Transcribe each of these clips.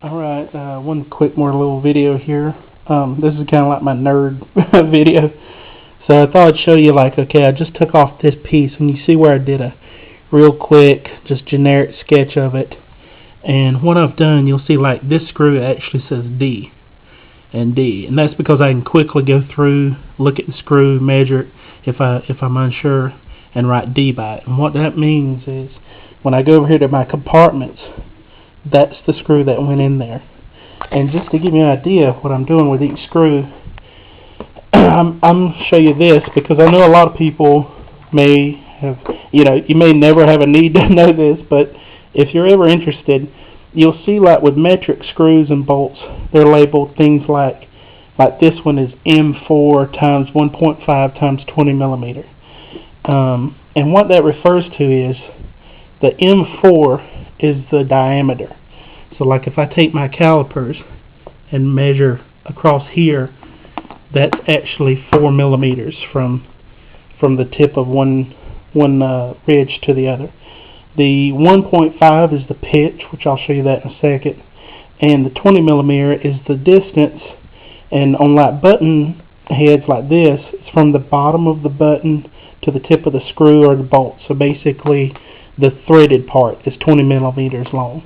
Alright, one quick more little video here. This is kind of like my nerd video. So I thought I'd show you, like, okay, I just took off this piece, and you see where I did a real quick, just generic sketch of it. And what I've done, you'll see, like, this screw actually says D and D. And that's because I can quickly go through, look at the screw, measure it if I'm unsure, and write D by it. And what that means is, when I go over here to my compartments, that's the screw that went in there. And just to give you an idea of what I'm doing with each screw, I'm going to show you this because I know a lot of people may have, you may never have a need to know this, but if you're ever interested, you'll see, like, with metric screws and bolts, they're labeled things like this one is M4 times 1.5 times 20 millimeter. And what that refers to is the M4 is the diameter. So, like, if I take my calipers and measure across here, that's actually 4 millimeters from the tip of one ridge to the other. The 1.5 is the pitch, which I'll show you that in a second, and the 20 millimeter is the distance. And on, like, button heads like this, it's from the bottom of the button to the tip of the screw or the bolt. So basically, the threaded part is 20 millimeters long.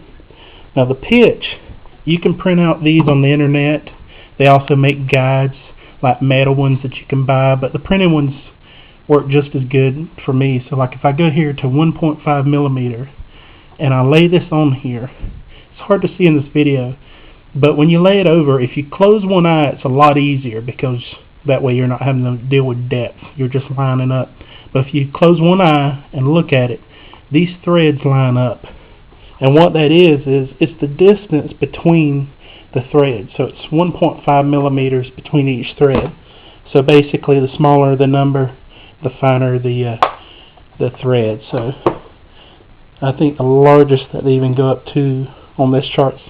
Now the pitch, you can print out these on the internet. They also make guides, like metal ones that you can buy, but the printed ones work just as good for me. So, like, if I go here to 1.5 millimeter and I lay this on here, it's hard to see in this video, but when you lay it over, if you close one eye, it's a lot easier because that way you're not having to deal with depth. You're just lining up. But if you close one eye and look at it, these threads line up. And what that is it's the distance between the threads. So it's 1.5 millimeters between each thread. So basically, the smaller the number, the finer the thread. So I think the largest that they even go up to on this chart's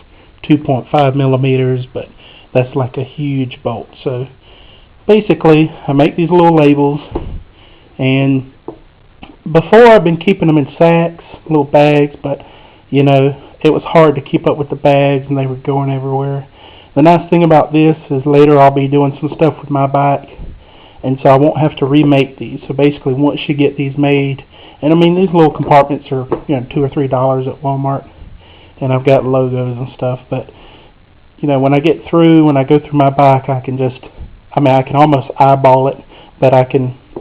2.5 millimeters, but that's like a huge bolt. So basically, I make these little labels, and before I've been keeping them in sacks, little bags, but it was hard to keep up with the bags and they were going everywhere. The nice thing about this is later I'll be doing some stuff with my bike, and so I won't have to remake these. So basically, once you get these made, and I mean, these little compartments are $2 or $3 at Walmart, and I've got logos and stuff, but when I get through, when I go through my bike, I can almost eyeball it, but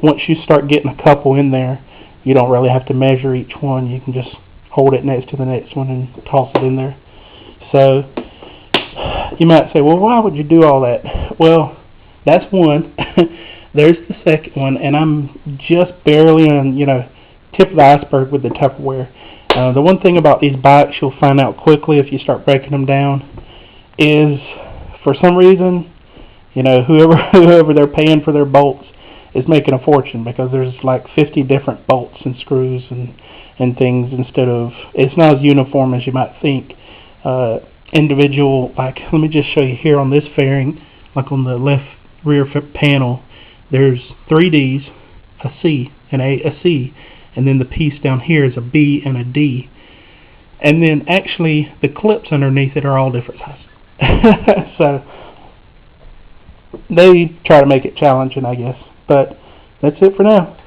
once you start getting a couple in there, you don't really have to measure each one. You can just hold it next to the next one and toss it in there. So you might say, well, why would you do all that? Well, that's one. There's the second one, and I'm just barely on tip of the iceberg with the Tupperware. The one thing about these bikes you'll find out quickly if you start breaking them down is, for some reason, whoever they're paying for their bolts is making a fortune, because there's like 50 different bolts and screws and things, instead of, it's not as uniform as you might think. Individual, like, let me just show you here on this fairing, like on the left rear panel, there's 3 D's, a C, and a C, and then the piece down here is a B and a D. And then actually the clips underneath it are all different sizes. So they try to make it challenging, I guess. But that's it for now.